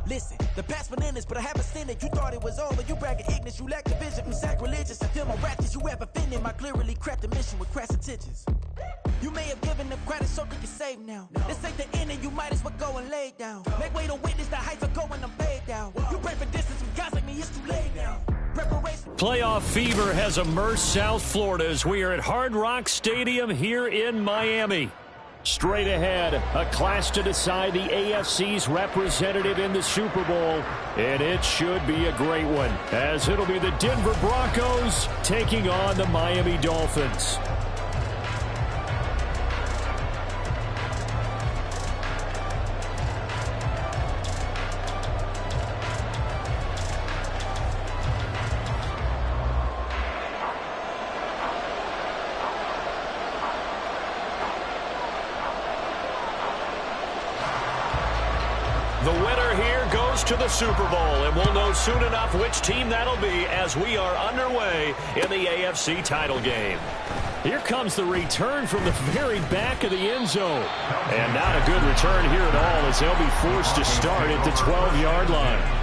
Listen, the past bananas, but I haven't seen it. You thought it was over. You bragging ignorance. You lack the vision. I'm sacrilegious. I feel my raptors. You ever offended my clearly crafted mission with crass intentions. You may have given them credit so they can save now. This ain't the end and you might as well go and lay down. Make way to witness the heights are going, I'm paid down. You pray for distance with guys like me, it's too late now. Playoff fever has immersed South Florida as we are at Hard Rock Stadium here in Miami. Straight ahead, a clash to decide the AFC's representative in the Super Bowl, and it should be a great one, as it'll be the Denver Broncos taking on the Miami Dolphins. The winner here goes to the Super Bowl, and we'll know soon enough which team that'll be as we are underway in the AFC title game. Here comes the return from the very back of the end zone. And not a good return here at all as they'll be forced to start at the 12-yard line.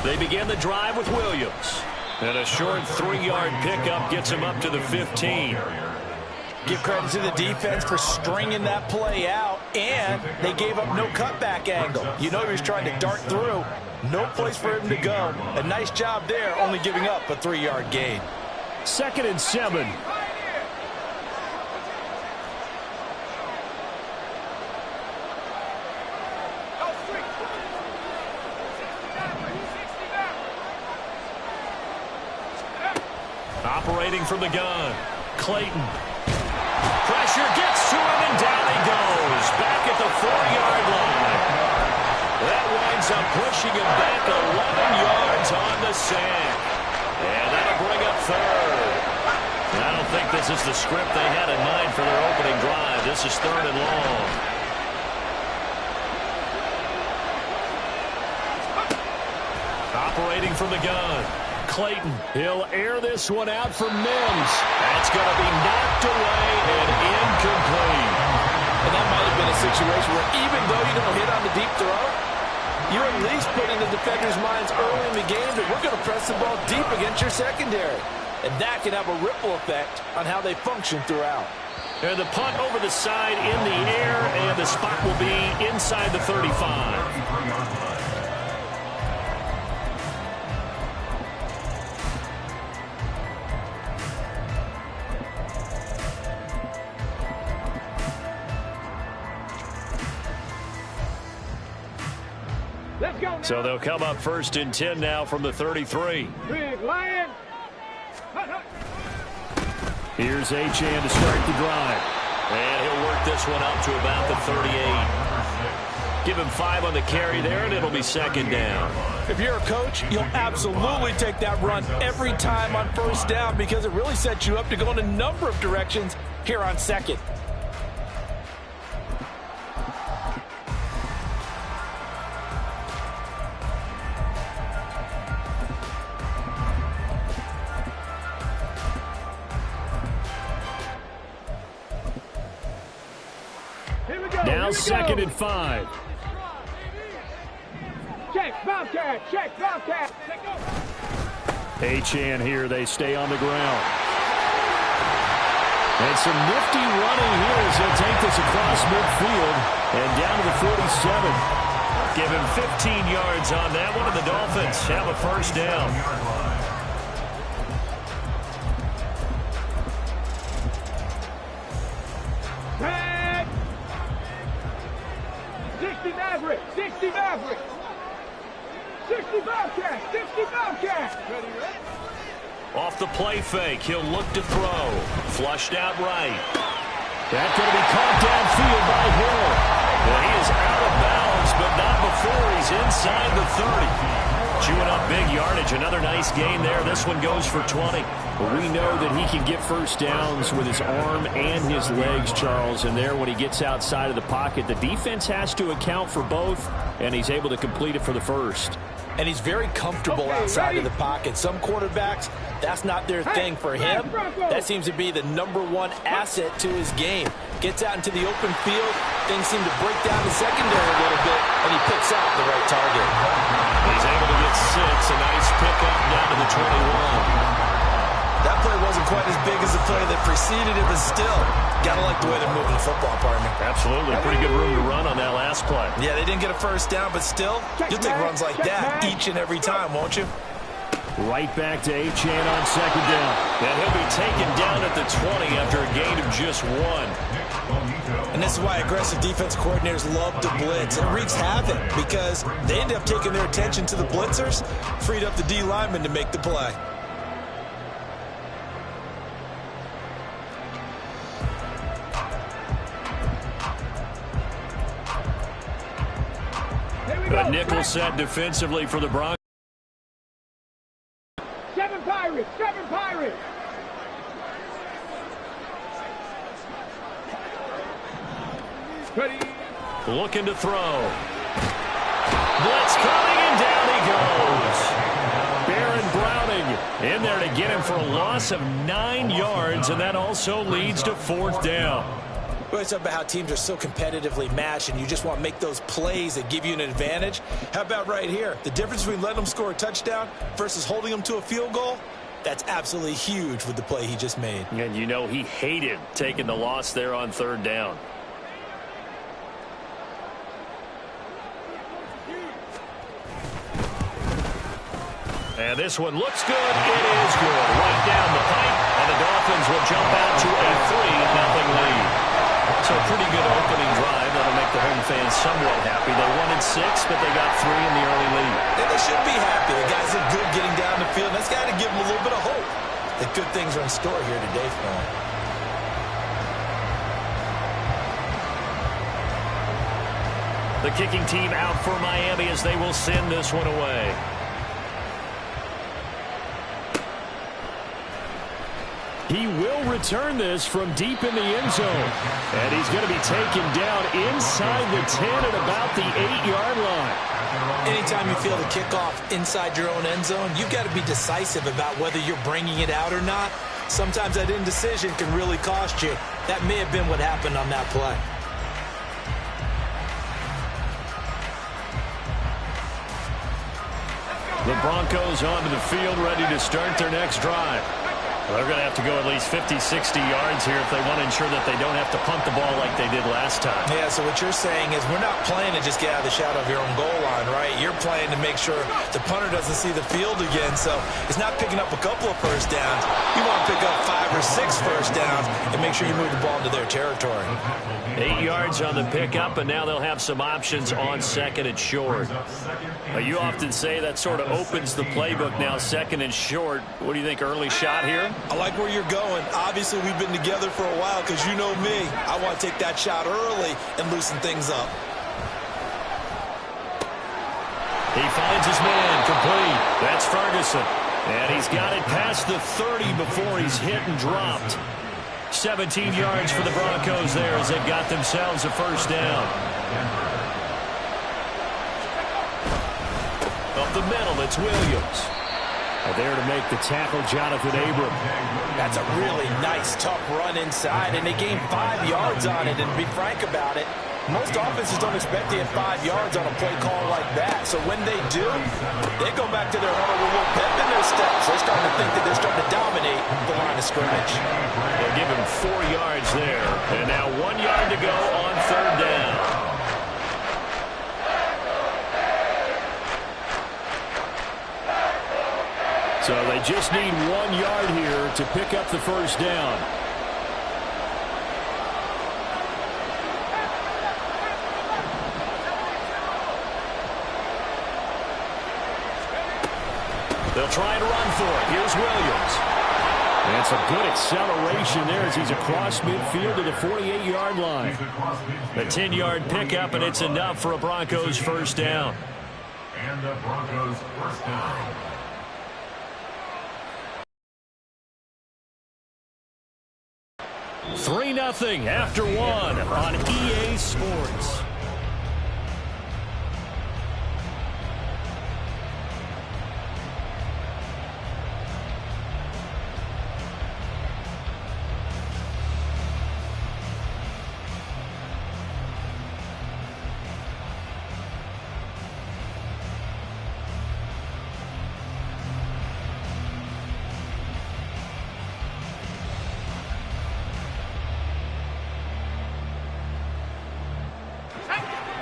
They begin the drive with Williams. And a short 3-yard pickup gets him up to the 15. Give credit to the defense for stringing that play out, and they gave up no cutback angle. You know he was trying to dart through. No place for him to go. A nice job there, only giving up a 3-yard gain. 2nd and 7. Operating from the gun, Clayton. Pressure gets to him, and down he goes. Back at the 4-yard line. That winds up pushing him back 11 yards on the sack. And that'll bring up 3rd. I don't think this is the script they had in mind for their opening drive. This is 3rd and long. Operating from the gun, Clayton. He'll air this one out for Mims. That's going to be knocked away and incomplete. And that might have been a situation where even though you don't hit on the deep throw, you're at least putting the defenders' minds early in the game that we're going to press the ball deep against your secondary. And that can have a ripple effect on how they function throughout. And the punt over the side in the air, and the spot will be inside the 35. So they'll come up 1st and 10 now from the 33. Big Lion. Here's Achane to start the drive. And he'll work this one out to about the 38. Give him 5 on the carry there, and it'll be 2nd down. If you're a coach, you'll absolutely take that run every time on 1st down because it really sets you up to go in a number of directions here on 2nd. Now 2nd and 5. Check, Bobcat, check, Bobcat. Achane here, they stay on the ground. And some nifty running here as he'll take this across midfield and down to the 47. Give him 15 yards on that one, and the Dolphins have a 1st down. 60 Maverick. 60 Bobcat. 60 Bobcat. Ready? Off the play fake, he'll look to throw. Flushed out right. That's going to be caught downfield by Hill. 30. Chewing up big yardage. Another nice gain there. This one goes for 20. But we know that he can get first downs with his arm and his legs, Charles. And there, when he gets outside of the pocket, the defense has to account for both, and he's able to complete it for the first. And he's very comfortable outside of the pocket. Some quarterbacks, that's not their thing. For him, that seems to be the #1 asset to his game. Gets out into the open field, things seem to break down the secondary a little bit, and he picks out the right target. He's able to get 6, a nice pickup down to the 21. That play wasn't quite as big as the play that preceded it, but still, gotta like the way they're moving the football, partner. Absolutely. Pretty good room to run on that last play. Yeah, they didn't get a first down, but still, you'll take runs like that each and every time, won't you? Right back to Achane on second down. And he'll be taken down at the 20 after a gain of just 1. And this is why aggressive defense coordinators love to blitz. And it wreaks havoc because they end up taking their attention to the blitzers, freed up the D lineman to make the play. A nickel set defensively for the Broncos. 7 Pirates, 7 Pirates. Ready. Looking to throw. Blitz coming, and down he goes. Baron Browning in there to get him for a loss of 9 yards, and that also leads to 4th down. We always talk about how teams are so competitively matched and you just want to make those plays that give you an advantage. How about right here? The difference between letting them score a touchdown versus holding them to a field goal, that's absolutely huge with the play he just made. And you know he hated taking the loss there on 3rd down. And this one looks good. It is good. Right down the pipe, and the Dolphins will jump out to a 3-0 lead. So a pretty good opening drive. That'll make the home fans somewhat happy. They wanted 6, but they got 3 in the early lead. And they should be happy. The guys look good getting down the field. That's got to give them a little bit of hope that good things are in store here today for them. The kicking team out for Miami as they will send this one away. He will return this from deep in the end zone. And he's going to be taken down inside the 10 at about the 8-yard line. Anytime you feel the kickoff inside your own end zone, you've got to be decisive about whether you're bringing it out or not. Sometimes that indecision can really cost you. That may have been what happened on that play. The Broncos onto the field, ready to start their next drive. They're going to have to go at least 50, 60 yards here if they want to ensure that they don't have to punt the ball like they did last time. Yeah, so what you're saying is we're not playing to just get out of the shadow of your own goal line, right? You're playing to make sure the punter doesn't see the field again. So it's not picking up a couple of first downs. You want to pick up 5 or 6 first downs and make sure you move the ball into their territory. 8 yards on the pickup, and now they'll have some options on 2nd and short. You often say that sort of opens the playbook now, 2nd and short. What do you think, early shot here? I like where you're going. Obviously, we've been together for a while because you know me. I want to take that shot early and loosen things up. He finds his man complete. That's Ferguson. And he's got it past the 30 before he's hit and dropped. 17 yards for the Broncos there as they got themselves a first down. Up the middle, it's Williams. There to make the tackle, Jonathan Abram. That's a really nice, tough run inside, and they gained 5 yards on it. And to be frank about it, most offenses don't expect to hit 5 yards on a play call like that. So when they do, they go back to their huddle with a little pep in their steps. They're starting to think that they're starting to dominate the line of scrimmage. They'll give him 4 yards there. And now 1 yard to go on 3rd down. So they just need 1 yard here to pick up the first down. They'll try to run for it. Here's Williams. And some good acceleration there as he's across midfield to the 48-yard line. A 10-yard pickup, and it's enough for a Broncos first down. And the Broncos first down. Three 0 after one on EA Sports.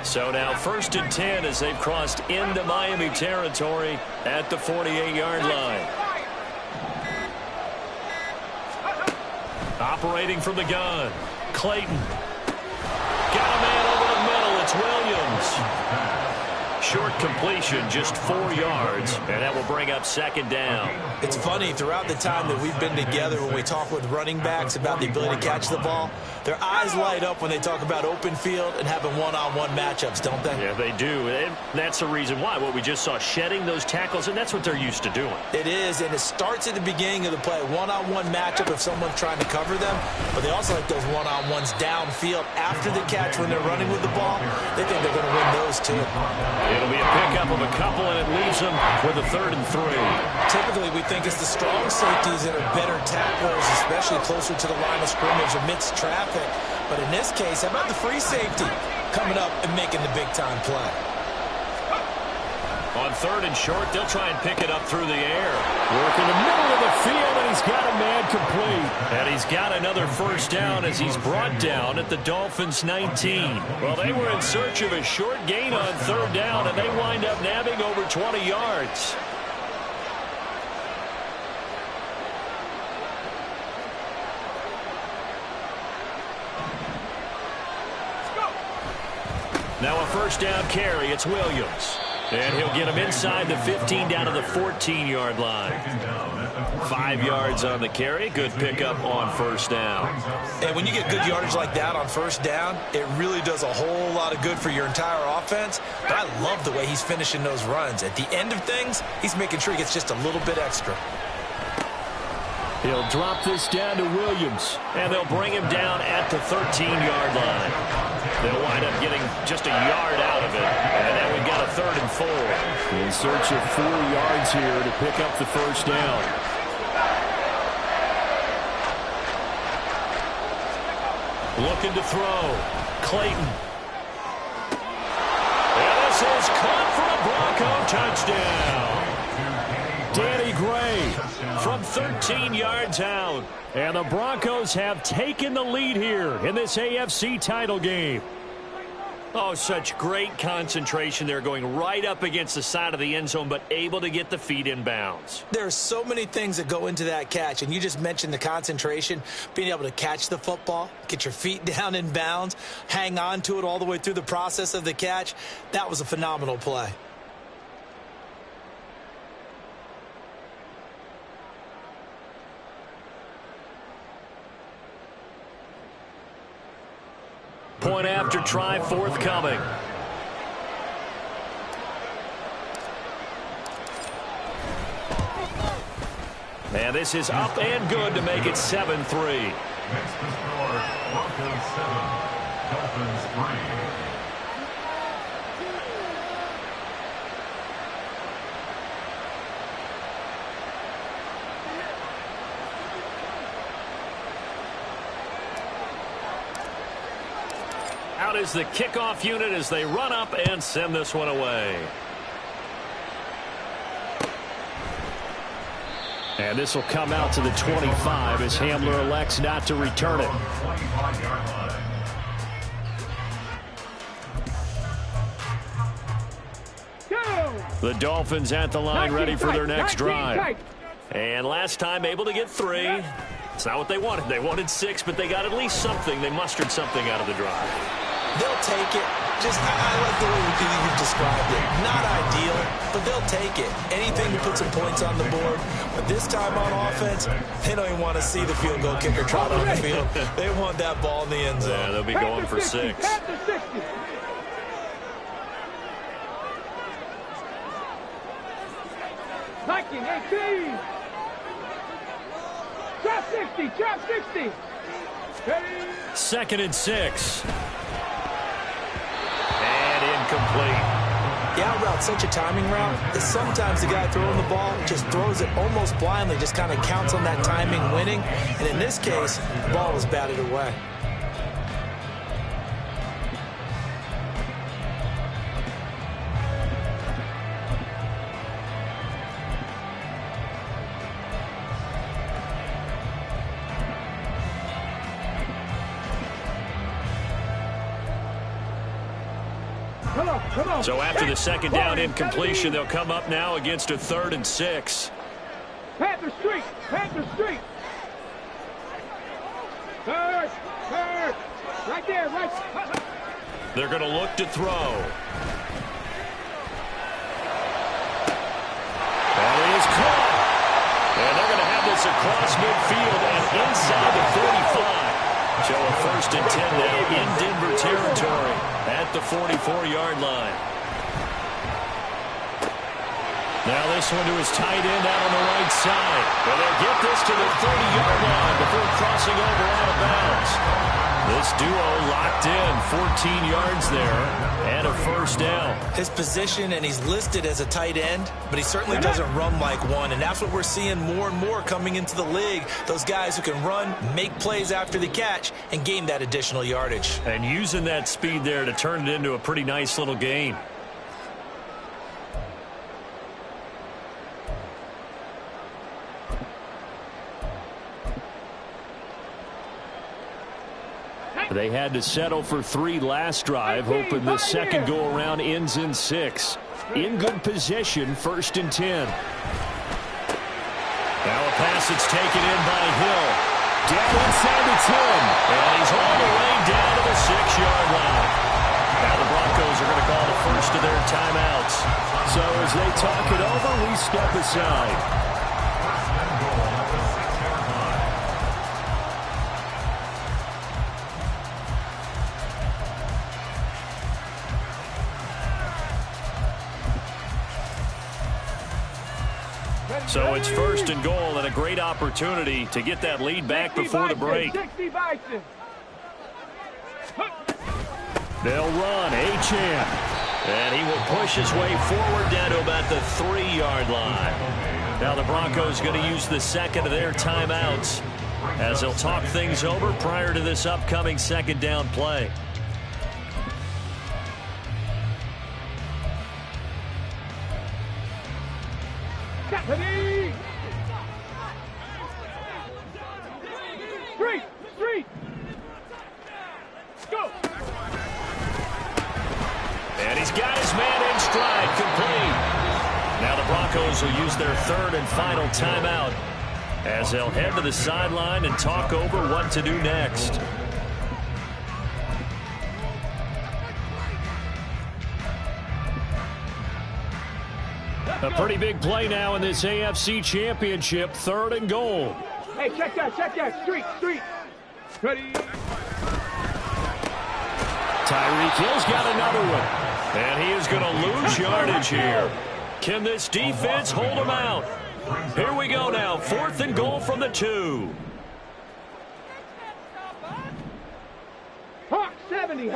So now 1st and 10 as they've crossed into Miami territory at the 48-yard line. Operating from the gun, Clayton. Got a man over the middle. It's Williams. Short completion, just 4 yards, and that will bring up 2nd down. It's funny, throughout the time that we've been together, when we talk with running backs about the ability to catch the ball, their eyes light up when they talk about open field and having one-on-one matchups, don't they? Yeah, they do. And that's the reason why. What we just saw, shedding those tackles, and that's what they're used to doing. It is, and it starts at the beginning of the play. One-on-one matchup if someone's trying to cover them, but they also like those one-on-ones downfield after the catch when they're running with the ball. They think they're going to win those, too. It'll be a pickup of a couple, and it leaves them with a 3rd and 3. Typically, we think it's the strong safeties that are better tacklers, especially closer to the line of scrimmage amidst traffic. But in this case, how about the free safety coming up and making the big-time play? On 3rd and short, they'll try and pick it up through the air. Work in the middle of the field, and he's got a man complete. And he's got another 1st down as he's brought down at the Dolphins' 19. Well, they were in search of a short gain on 3rd down, and they wind up nabbing over 20 yards. Now a 1st down carry. It's Williams. And he'll get him inside the 15 down to the 14-yard line. 5 yards on the carry. Good pickup on 1st down. And when you get good yardage like that on 1st down, it really does a whole lot of good for your entire offense. But I love the way he's finishing those runs. At the end of things, he's making sure he gets just a little bit extra. He'll drop this down to Williams, and they'll bring him down at the 13-yard line. They'll wind up getting just a yard out of it, and then we've got a 3rd and 4. In search of 4 yards here to pick up the 1st down. Looking to throw. Clayton. And this is caught for a Bronco touchdown. Danny Gray from 13 yards out. And the Broncos have taken the lead here in this AFC title game. Oh, such great concentration there, going right up against the side of the end zone, but able to get the feet in bounds. There are so many things that go into that catch, and you just mentioned the concentration, being able to catch the football, get your feet down in bounds, hang on to it all the way through the process of the catch. That was a phenomenal play. Point after try forthcoming. And this is up and good to make it 7-3. Next to score, Broncos 7, Dolphins 3. Out is the kickoff unit as they run up and send this one away. And this will come out to the 25 as Hamler elects not to return it. The Dolphins at the line, ready for their next drive. And last time able to get 3. It's not what they wanted. They wanted 6, but they got at least something. They mustered something out of the drive. They'll take it. Just, I like the way you've described it. Not ideal, but they'll take it. Anything to put some points on the board. But this time on offense, they don't even want to see the field goal kicker trot on the field. They want that ball in the end zone. Yeah, they'll be going for 6. blocking, 18. Trap 60, trap 60. Ready? 2nd and 6. And incomplete. The out route's such a timing route that sometimes the guy throwing the ball just throws it almost blindly, just kind of counts on that timing winning. And in this case, the ball was batted away. Come on. So after the 2nd down incompletion, they'll come up now against a 3rd and 6. Panther Street, Panther Street. Third. Right there, right. They're going to look to throw. That is caught. And they're going to have this across midfield and inside the 45. So a 1st and 10 now in Denver territory at the 44-yard line. Now this one to his tight end out on the right side. And they'll get this to the 30-yard line before crossing over out of bounds. This duo locked in, 14 yards there, and a 1st down. His position, and he's listed as a tight end, but he certainly doesn't run like one, and that's what we're seeing more and more coming into the league. Those guys who can run, make plays after the catch, and gain that additional yardage. And using that speed there to turn it into a pretty nice little gain. They had to settle for 3 last drive, hoping this second go-around ends in 6. In good position, 1st and 10. Now a pass that's taken in by Hill. Down inside the 10. And he's all the way down to the 6-yard line. Now the Broncos are going to call the first of their timeouts. So as they talk it over, we step aside. So it's 1st and goal and a great opportunity to get that lead back before the break. They'll run Achane. And he will push his way forward down to about the 3-yard line. Now the Broncos going to use the 2nd of their timeouts as they'll talk things over prior to this upcoming 2nd down play. Street. Go. And he's got his man in stride, complete. Now the Broncos will use their 3rd and final timeout as they'll head to the sideline and talk over what to do next. A pretty big play now in this AFC Championship, 3rd and goal. Hey, check that. Street. Ready. Tyreek Hill's got another one. And he is going to lose yardage here. Can this defense hold him out? Here we go now, 4th and goal from the 2. Hawk 70.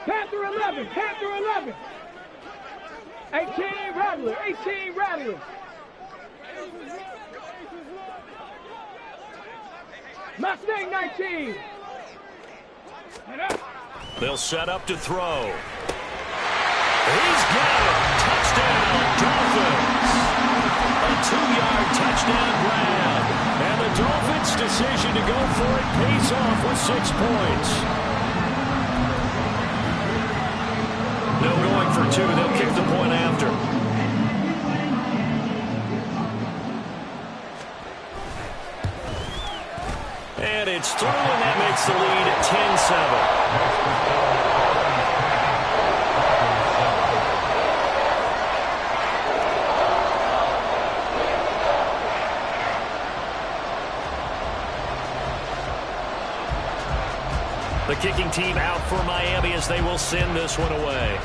Panther 11. 18 Rattler. Mustang 19. They'll set up to throw. He's got it. Touchdown, Dolphins. A 2-yard touchdown grab. And the Dolphins' decision to go for it pays off with 6 points. No going for 2. They'll kick the point after. And it's through, and that makes the lead at 10-7. The kicking team out for Miami as they will send this one away.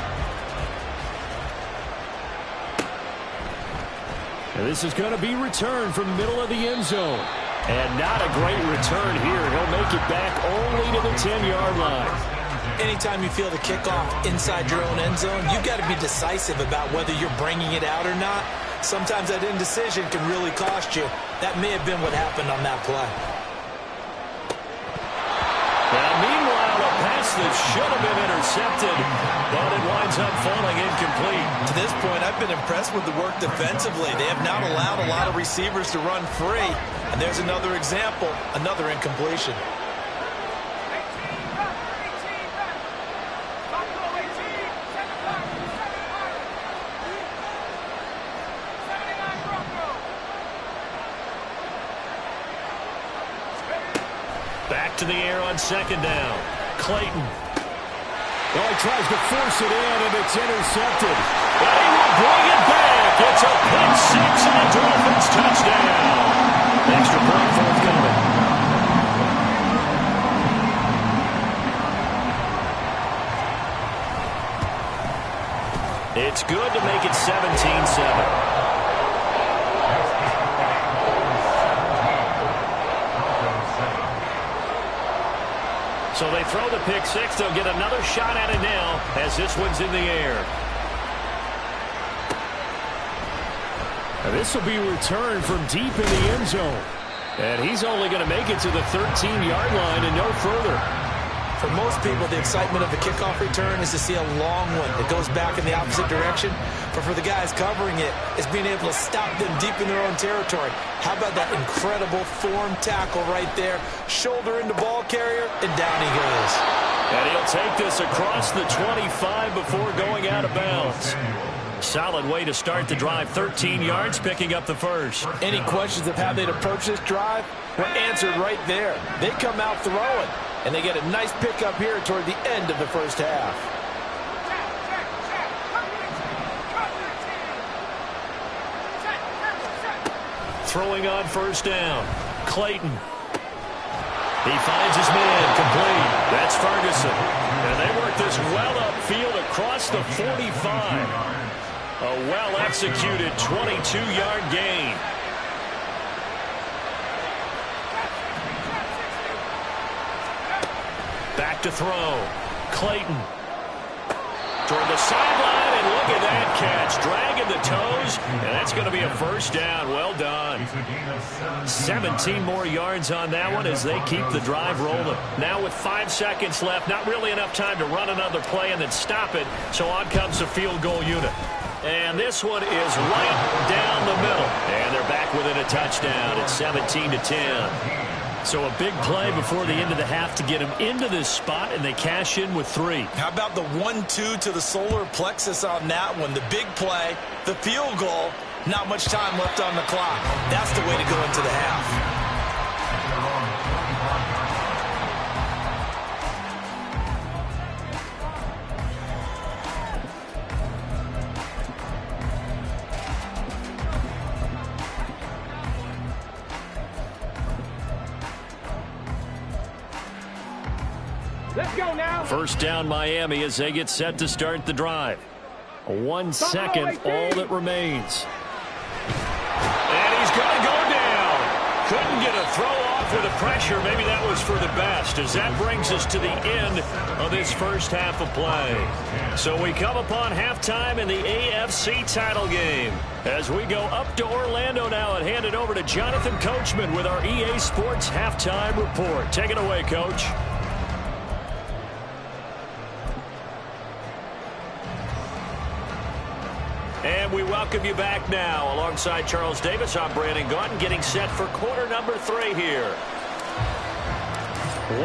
And this is going to be returned from the middle of the end zone. And not a great return here. He'll make it back only to the 10-yard line. Anytime you feel the kickoff inside your own end zone, you've got to be decisive about whether you're bringing it out or not. Sometimes that indecision can really cost you. That may have been what happened on that play. Now, meanwhile, a pass that should have been intercepted, but it winds up falling incomplete. To this point, I've been impressed with the work defensively. They have not allowed a lot of receivers to run free. And there's another example, another incompletion. Back to the air on second down. Clayton. Well, he tries to force it in, and it's intercepted. And he will bring it back. It's a pick six and a Dolphins touchdown. Extra point forthcoming. It's good to make it 17-7. So they throw the pick six. They'll get another shot at it now as this one's in the air. And this will be returned from deep in the end zone. And he's only going to make it to the 13-yard line and no further. For most people, the excitement of the kickoff return is to see a long one that goes back in the opposite direction. But for the guys covering it, it's being able to stop them deep in their own territory. How about that incredible form tackle right there? Shoulder into ball carrier, and down he goes. And he'll take this across the 25 before going out of bounds. Solid way to start the drive. 13 yards, picking up the first. Any questions of how they'd approach this drive were answered right there. They come out throwing, and they get a nice pickup here toward the end of the first half. Throwing on first down. Clayton. He finds his man complete. That's Ferguson. And they work this well upfield across the 45. A well-executed 22-yard gain. Back to throw. Clayton. Toward the sideline, and look at that catch. Dragging the toes, and that's going to be a first down. Well done. 17 more yards on that one as they keep the drive rolling. Now with 5 seconds left, not really enough time to run another play and then stop it, so on comes the field goal unit. And this one is right down the middle. And they're back within a touchdown. It's 17-10. So a big play before the end of the half to get him into this spot, and they cash in with 3. How about the 1-2 to the solar plexus on that one? The big play, the field goal, not much time left on the clock. That's the way to go into the half. Let's go now. First down Miami as they get set to start the drive. 1 second, all that remains. And he's going to go down. Couldn't get a throw off with the pressure. Maybe that was for the best, as that brings us to the end of this first half of play. So we come upon halftime in the AFC title game as we go up to Orlando now and hand it over to Jonathan Coachman with our EA Sports halftime report. Take it away, Coach. And we welcome you back now. Alongside Charles Davis, I'm Brandon Gaudin, getting set for quarter number 3 here.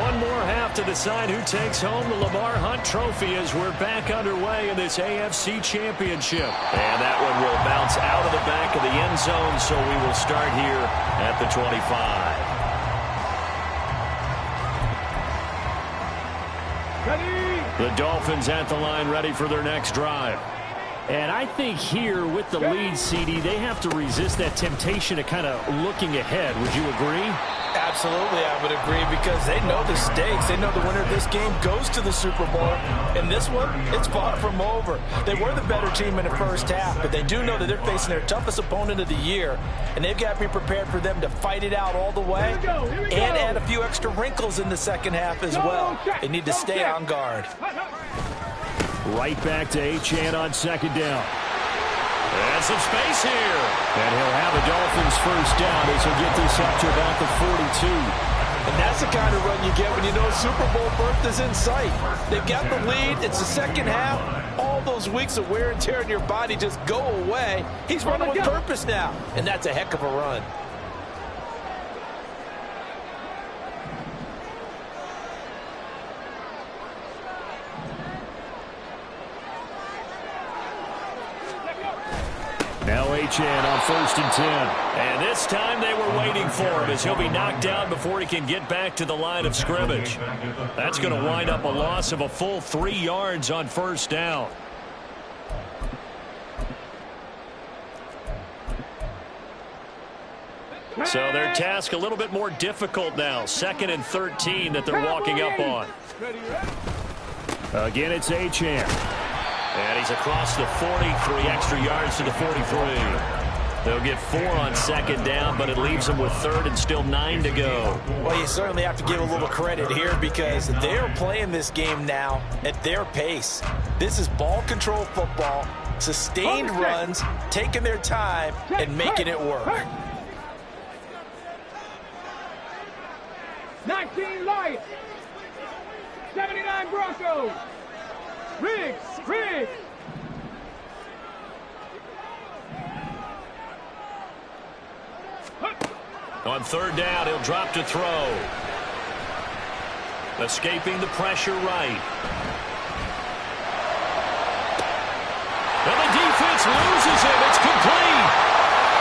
One more half to decide who takes home the Lamar Hunt Trophy as we're back underway in this AFC Championship. And that one will bounce out of the back of the end zone, so we will start here at the 25. Ready? The Dolphins at the line, ready for their next drive. And I think here with the lead, CD, they have to resist that temptation of kind of looking ahead. Would you agree? Absolutely, I would agree, because they know the stakes. They know the winner of this game goes to the Super Bowl. And this one, it's far from over. They were the better team in the first half, but they do know that they're facing their toughest opponent of the year, and they've got to be prepared for them to fight it out all the way and add a few extra wrinkles in the second half as well. They need to stay on guard. Right back to Achane on second down. And some space here. And he'll have a Dolphins first down as he'll get this up to about the 42. And that's the kind of run you get when you know Super Bowl berth is in sight. They've got the lead. It's the second half. All those weeks of wear and tear in your body just go away. He's running with purpose now, and that's a heck of a run. Now Achane on 1st and 10. And this time they were waiting for him as he'll be knocked down before he can get back to the line of scrimmage. That's going to wind up a loss of a full 3 yards on first down. So their task a little bit more difficult now. 2nd and 13 that they're walking up on. Again, it's Achane. And he's across the 40, 3 extra yards to the 43. They'll get 4 on second down, but it leaves them with 3rd and still 9 to go. Well, you certainly have to give a little credit here because they're playing this game now at their pace. This is ball control football, sustained runs, taking their time, and making it work. 19 Lions, 79 Broncos. Riggs. On 3rd down, he'll drop to throw. Escaping the pressure right. And the defense loses him. It's complete.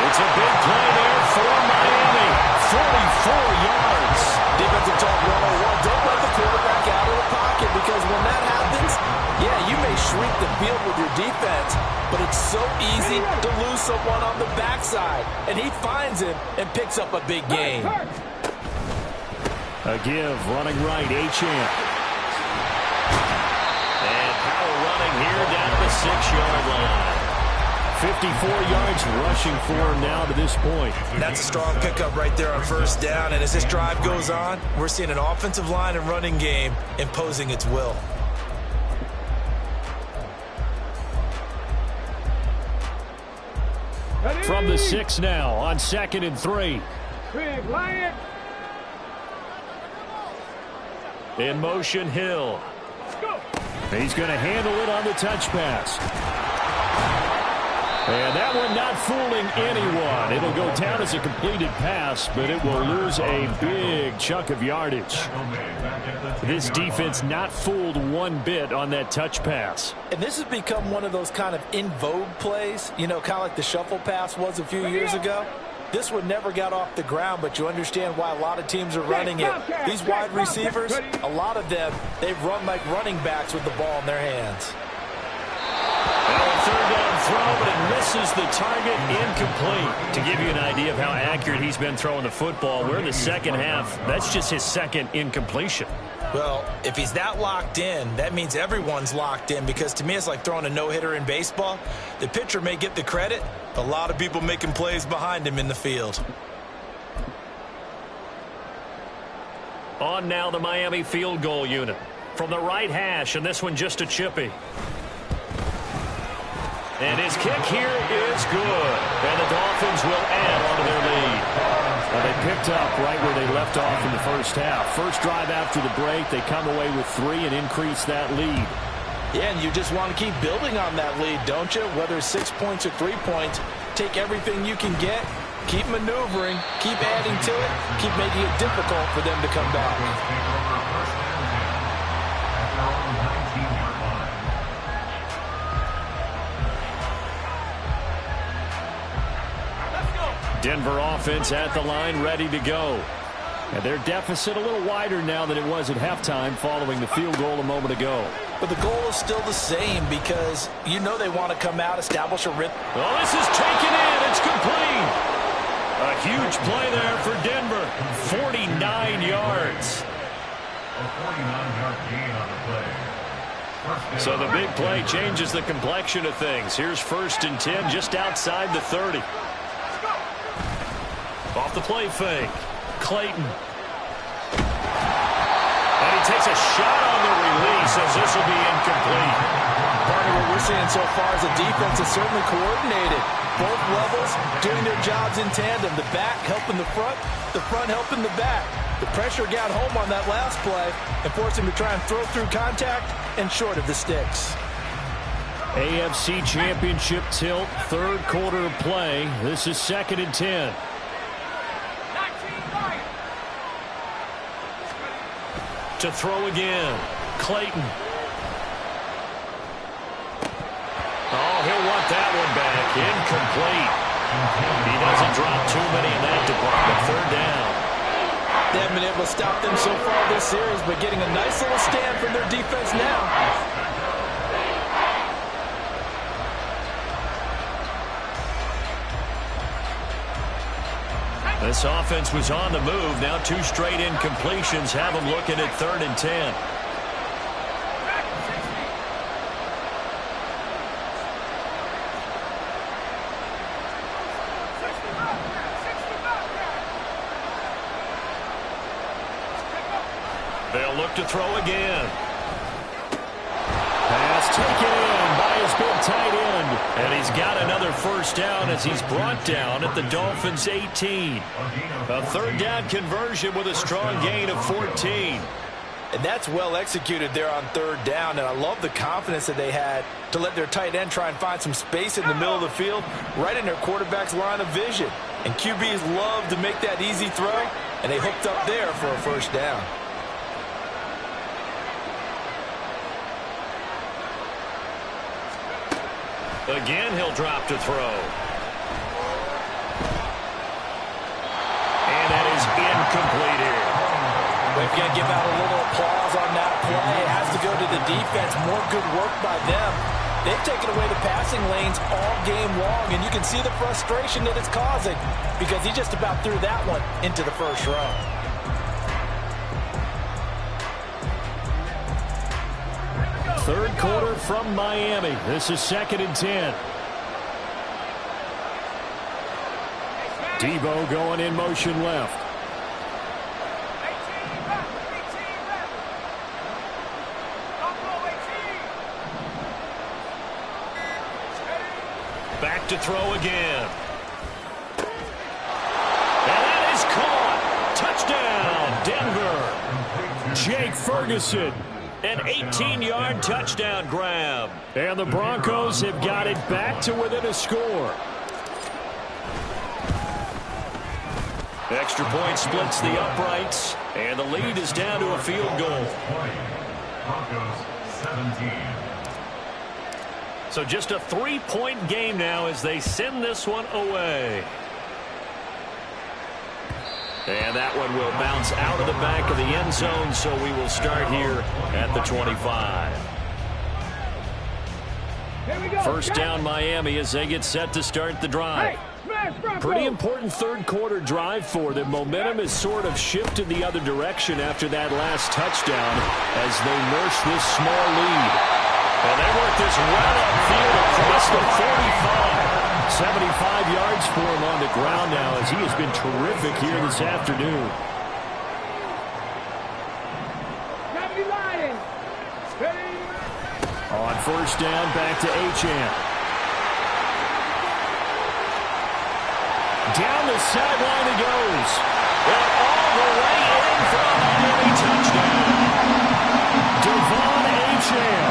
It's a big play there for Miami. 44 yards. Defensive talk 101. Don't let the quarterback out of the pocket, because when that happens, yeah, you may shrink the field with your defense, but it's so easy to lose someone on the backside. And he finds him and picks up a big gain. A give, running right, Achane. And power running here down the 6-yard line. 54 yards rushing for him now to this point. That's a strong pickup right there on first down. And as this drive goes on, we're seeing an offensive line and running game imposing its will. From the 6 now on 2nd and 3. Big Lion. In motion, Hill. Go. He's going to handle it on the touch pass. And that one not fooling anyone. It'll go down as a completed pass, but it will lose a big chunk of yardage. This defense not fooled one bit on that touch pass. And this has become one of those kind of in vogue plays, you know, kind of like the shuffle pass was a few years ago. This one never got off the ground, but you understand why a lot of teams are running it. These wide receivers, a lot of them, they've run like running backs with the ball in their hands. Now a 3rd down throw, but it misses the target, incomplete. To give you an idea of how accurate he's been throwing the football, we're in the second half. That's just his 2nd incompletion. Well, if he's that locked in, that means everyone's locked in, because to me it's like throwing a no-hitter in baseball. The pitcher may get the credit, a lot of people making plays behind him in the field. On now the Miami field goal unit. From the right hash, and this one just a chippy. And his kick here is good. And the Dolphins will add on to their lead. Well, they picked up right where they left off in the first half. First drive after the break, they come away with 3 and increase that lead. Yeah, and you just want to keep building on that lead, don't you? Whether it's 6 points or 3 points, take everything you can get, keep maneuvering, keep adding to it, keep making it difficult for them to come back. Denver offense at the line, ready to go. And their deficit a little wider now than it was at halftime following the field goal a moment ago. But the goal is still the same, because you know they want to come out, establish a rhythm. Oh, this is taken in. It's complete. A huge play there for Denver. 49 yards. A 49-yard gain on the play. So the big play changes the complexion of things. Here's 1st and 10 just outside the 30. Off the play fake. Clayton. And he takes a shot on the release as this will be incomplete. Part of what we're seeing so far is the defense is certainly coordinated. Both levels doing their jobs in tandem. The back helping the front helping the back. The pressure got home on that last play and forced him to try and throw through contact and short of the sticks. AFC Championship tilt, 3rd quarter of play. This is 2nd and 10. To throw again. Clayton. Oh, he'll want that one back. Incomplete. He doesn't drop too many in that department. 3rd down. They haven't been able to stop them so far this series, but getting a nice little stand from their defense now. This offense was on the move. Now 2 straight incompletions have them looking at 3rd and 10. They'll look to throw again. Pass taken in by his big tight end. And he's got another 1st down as he's brought down at the Dolphins' 18. A 3rd down conversion with a strong gain of 14. And that's well executed there on 3rd down. And I love the confidence that they had to let their tight end try and find some space in the middle of the field, right in their quarterback's line of vision. And QBs love to make that easy throw, and they hooked up there for a 1st down. Again, he'll drop to throw. And that is incomplete here. We've got to give out a little applause on that play. It has to go to the defense. More good work by them. They've taken away the passing lanes all game long, and you can see the frustration that it's causing because he just about threw that one into the 1st row. Third quarter from Miami. This is 2nd and 10. Debo going in motion left. Back to throw again. And that is caught. Touchdown, Denver. Jake Ferguson. An 18-yard touchdown grab. And the Broncos have got it back to within a score. Extra point splits the uprights, and the lead is down to a field goal. Broncos 17. So just a 3-point game now as they send this one away. And that one will bounce out of the back of the end zone, so we will start here at the 25. First down Miami as they get set to start the drive. Pretty important third quarter drive for them. Momentum has sort of shifted the other direction after that last touchdown as they nurse this small lead. And they work this right upfield across the 45. 75 yards for him on the ground now as he has been terrific here this afternoon. On first down, back to Achane. Down the sideline he goes. And all the way in for a Miami touchdown. Devon Achane,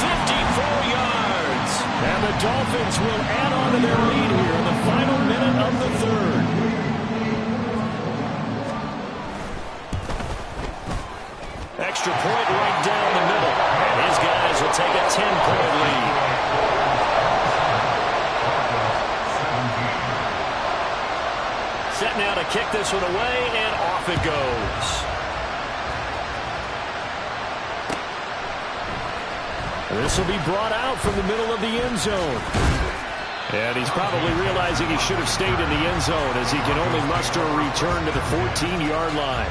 54 yards. And the Dolphins will add on to their lead here in the final minute of the third. Extra point right down the middle. And his guys will take a 10-point lead. Set now to kick this one away, and off it goes. This will be brought out from the middle of the end zone. And he's probably realizing he should have stayed in the end zone as he can only muster a return to the 14-yard line.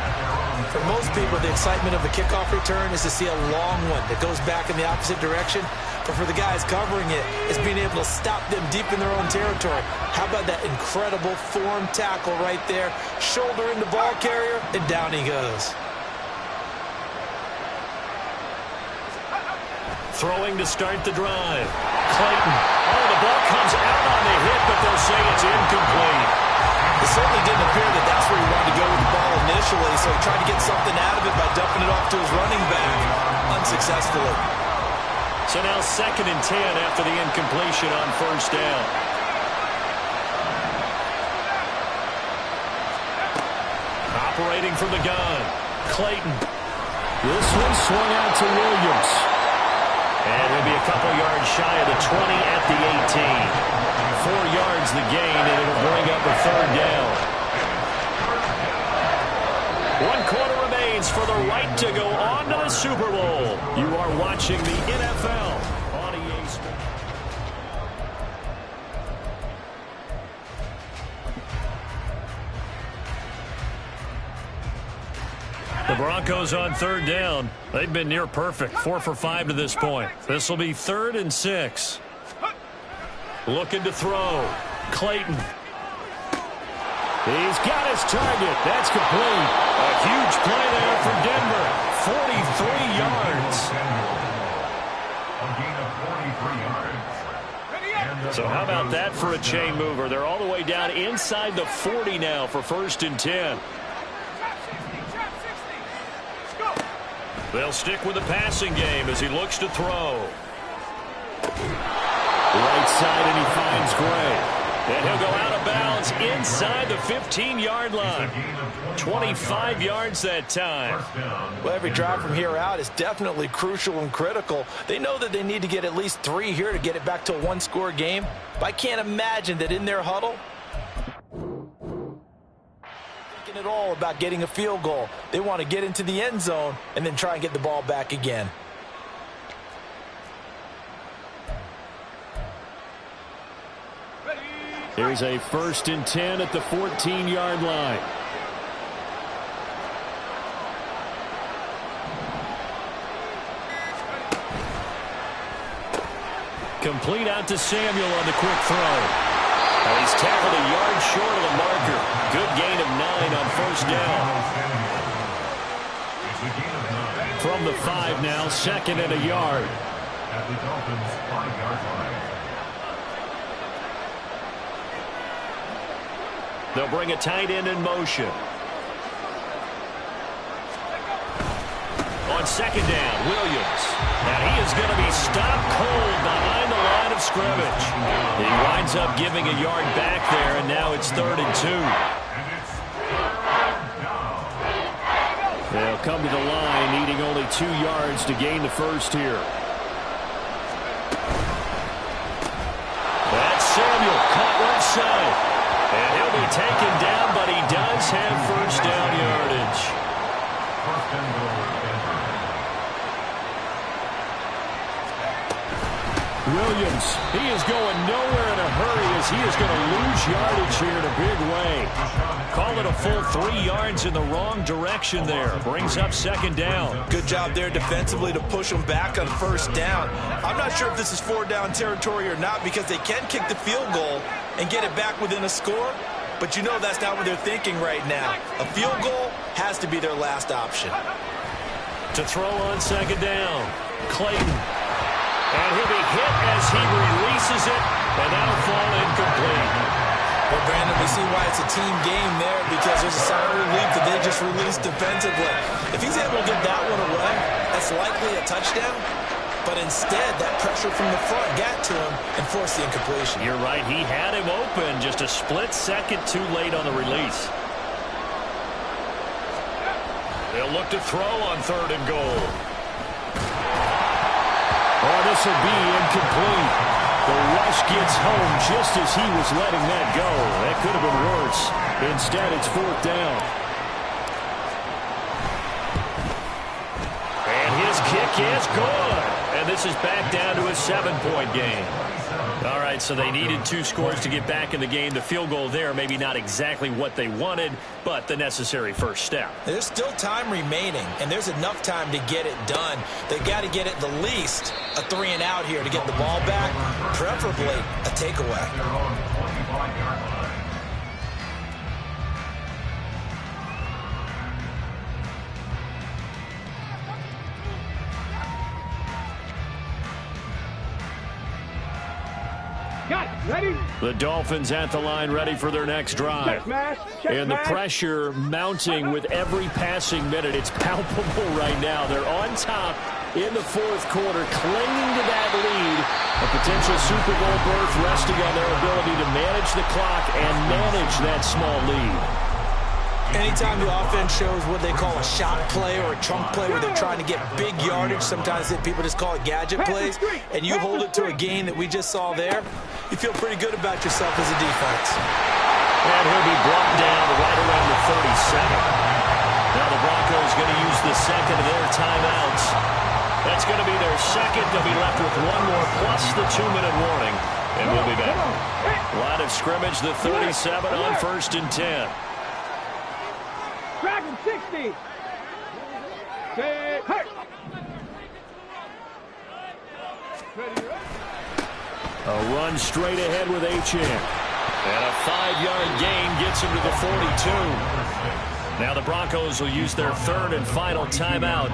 For most people, the excitement of a kickoff return is to see a long one that goes back in the opposite direction. But for the guys covering it, it's being able to stop them deep in their own territory. How about that incredible form tackle right there? Shoulder in the ball carrier, and down he goes. Throwing to start the drive. Clayton. Oh, the ball comes out on the hit, but they'll say it's incomplete. It certainly didn't appear that that's where he wanted to go with the ball initially, so he tried to get something out of it by dumping it off to his running back, unsuccessfully. So now 2nd and 10 after the incompletion on first down. Operating from the gun. Clayton. This one swung out to Williams. And he'll be a couple yards shy of the 20 at the 18. 4 yards the gain, and it'll bring up a 3rd down. 1 quarter remains for the right to go on to the Super Bowl. You are watching the NFL on EA Sports. The Broncos on 3rd down. They've been near perfect, 4 for 5 to this point. This will be 3rd and 6. Looking to throw. Clayton. He's got his target. That's complete. A huge play there for Denver. 43 yards. A gain of 43 yards. So how about that for a chain mover? They're all the way down inside the 40 now for 1st and 10. They'll stick with the passing game as he looks to throw. Right side, and he finds Gray. And he'll go out of bounds inside the 15-yard line. 25 yards that time. Well, every drive from here out is definitely crucial and critical. They know that they need to get at least 3 here to get it back to a 1-score game. But I can't imagine that in their huddle, thinking at all about getting a field goal. They want to get into the end zone and then try and get the ball back again. Here's a 1st and 10 at the 14-yard line. Complete out to Samuel on the quick throw. And he's tackled a yard short of the marker. Good gain of 9 on 1st down. From the 5 now, 2nd and a yard. At the Dolphins' 5-yard line. They'll bring a tight end in motion. On 2nd down, Williams. And he is going to be stopped cold behind the line of scrimmage. He winds up giving a yard back there, and now it's 3rd and 2. They'll come to the line, needing only 2 yards to gain the 1st here. That's Samuel, caught right side. And he'll be taken down, but he does have 1st down yardage. 1st and goal, Denver. Williams, he is going nowhere in a hurry as he is going to lose yardage here in a big way. Call it a full 3 yards in the wrong direction there. Brings up 2nd down. Good job there defensively to push them back on 1st down. I'm not sure if this is 4th down territory or not because they can kick the field goal and get it back within a score. But you know that's not what they're thinking right now. A field goal has to be their last option. To throw on 2nd down, Clayton. And he'll be hit as he releases it, and that'll fall incomplete. Well, Brandon, we see why it's a team game there because there's a sign of relief that they just released defensively. If he's able to get that one away, that's likely a touchdown. But instead, that pressure from the front got to him and forced the incompletion. You're right. He had him open, just a split second too late on the release. They'll look to throw on 3rd and goal. Oh, this will be incomplete. The rush gets home just as he was letting that go. That could have been worse. Instead, it's 4th down. And his kick is good. And this is back down to a 7-point game. All right, so they needed 2 scores to get back in the game. The field goal there, maybe not exactly what they wanted, but the necessary first step. There's still time remaining, and there's enough time to get it done. They've got to get it the least a 3 and out here to get the ball back, preferably a takeaway. Their own 25-yard line. Got it. Ready? The Dolphins at the line, ready for their next drive. Check smash. Check And the smash. pressure mounting with every passing minute. It's palpable right now. They're on top in the 4th quarter, clinging to that lead. A potential Super Bowl berth resting on their ability to manage the clock and manage that small lead. Anytime the offense shows what they call a shot play or a trunk play where they're trying to get big yardage, sometimes people just call it gadget plays, and you hold it to a gain that we just saw there, you feel pretty good about yourself as a defense. And he'll be brought down right around the 37. Now the Broncos going to use the second of their timeouts. That's going to be their second. They'll be left with 1 more plus the 2-minute warning, and we'll be back. Line of scrimmage, the 37 on 1st and 10. Dragon 60. Stay hurt. Ready? A run straight ahead with Achane. And a 5-yard gain gets him to the 42. Now the Broncos will use their 3rd and final timeout.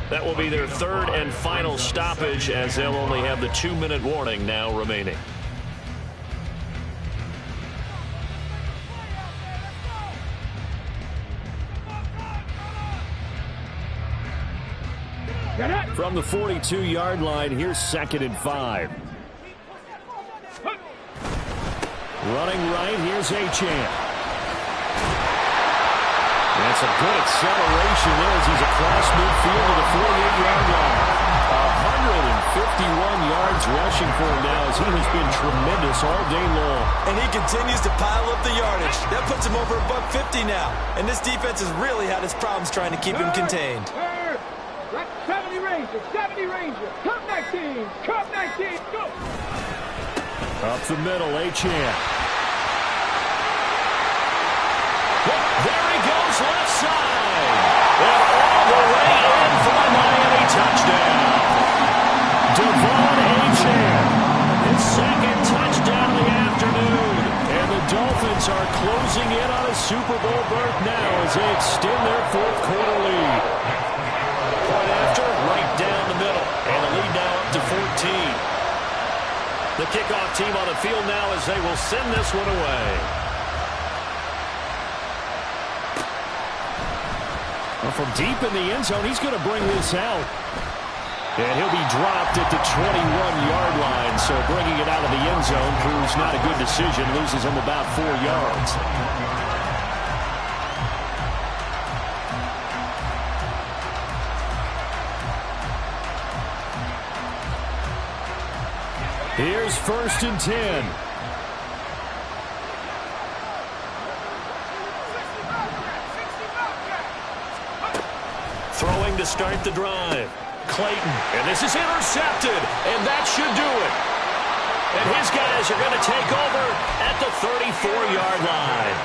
That will be their 3rd and final stoppage, as they'll only have the 2-minute warning now remaining. From the 42-yard line, here's 2nd and 5. Running right, here's Achane. That's a good acceleration there as he's across midfield to the 48-yard line. 151 yards rushing for him now as he has been tremendous all day long. And he continues to pile up the yardage. That puts him over $150 now. And this defense has really had its problems trying to keep him contained. 70 Ranger, 70 Ranger. Come 19, come 19, go. Up the middle, Achane. There he goes, left side. And all the way in for a Miami touchdown. Devon Achane, his 2nd touchdown of the afternoon. And the Dolphins are closing in on a Super Bowl berth now as they extend their 4th quarter lead. Point after, right down the middle. And the lead now up to 14. The kickoff team on the field now as they will send this one away. Well, from deep in the end zone, he's going to bring this out. And he'll be dropped at the 21-yard line. So bringing it out of the end zone proves not a good decision. Loses him about 4 yards. Here's 1st and 10. Throwing to start the drive. Clayton, and this is intercepted, and that should do it. And his guys are going to take over at the 34-yard line.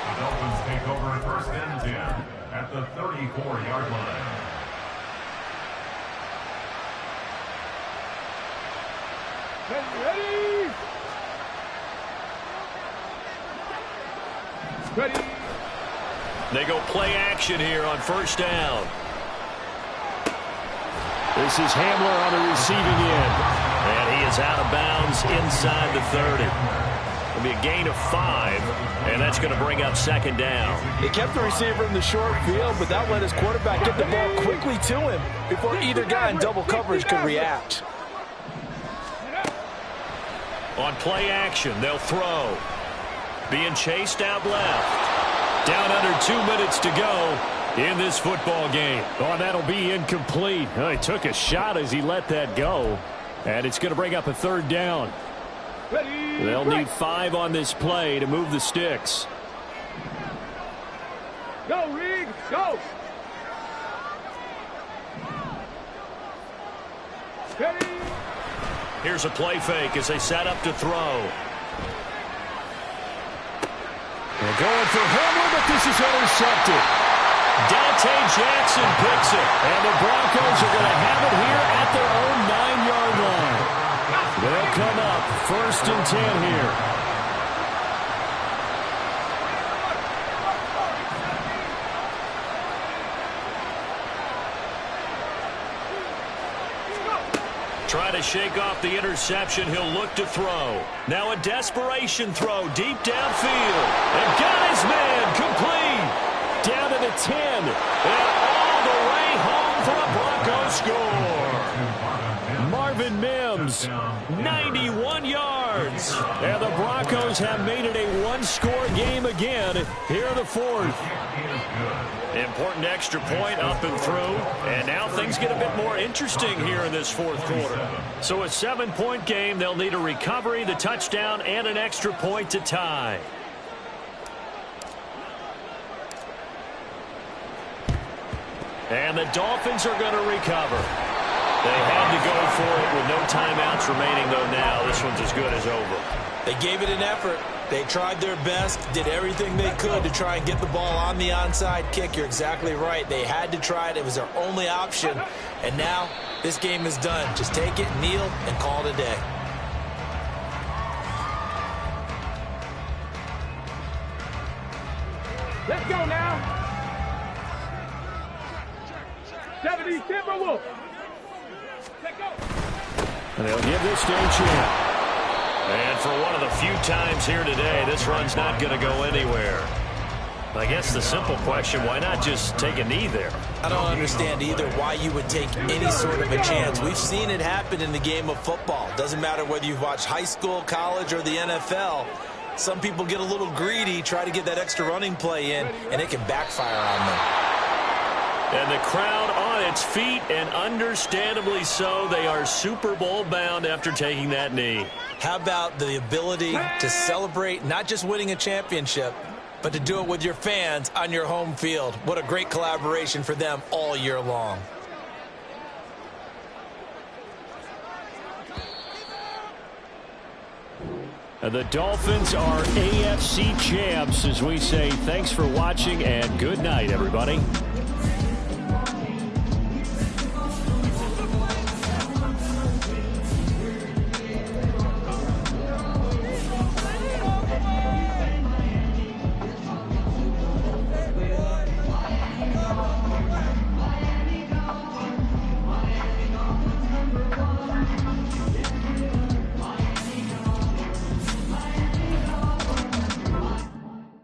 The Dolphins take over 1st and 10 at the 34-yard line. Ready? Ready? They go play action here on 1st down. This is Hamler on the receiving end. And he is out of bounds inside the 30. It'll be a gain of 5, and that's going to bring up 2nd down. They kept the receiver in the short field, but that let his quarterback get the ball quickly to him before either guy in double coverage could react. On play action, they'll throw. Being chased out left. Down under 2 minutes to go in this football game. Oh, that'll be incomplete. Oh, he took a shot as he let that go. And it's going to bring up a 3rd down. They'll need 5 on this play to move the sticks. Go, Riggs, go. Ready? Here's a play fake as they set up to throw. They're going for Hamler, but this is intercepted. Dante Jackson picks it, and the Broncos are going to have it here at their own 9-yard line. They'll come up 1st and 10 here. Trying to shake off the interception. He'll look to throw. Now a desperation throw deep downfield. And got his man complete. Down to the 10. And all the way home for a Broncos score. Marvin Mims, 91 yards. And the Broncos have made it a one-score game again here in the 4th. Important extra point up and through. And now things get a bit more interesting here in this 4th quarter. So a 7-point game. They'll need a recovery, the touchdown, and an extra point to tie. And the Dolphins are going to recover. They had to go for it with no timeouts remaining, though now this one's as good as over. They gave it an effort. They tried their best, did everything they could to try and get the ball on the onside kick. You're exactly right. They had to try it. It was their only option. And now this game is done. Just take it, kneel, and call it a day. Let's go now. 70 Timberwolves. Let's go. And they'll give this to a chance. And for one of the few times here today, this run's not going to go anywhere. I guess the simple question, why not just take a knee there? I don't understand either why you would take any sort of a chance. We've seen it happen in the game of football. Doesn't matter whether you've watched high school, college, or the NFL. Some people get a little greedy, try to get that extra running play in, and it can backfire on them. And the crowd on its feet, and understandably so. They are Super Bowl bound after taking that knee. How about the ability to celebrate not just winning a championship, but to do it with your fans on your home field? What a great collaboration for them all year long. And the Dolphins are AFC champs as we say thanks for watching and good night, everybody.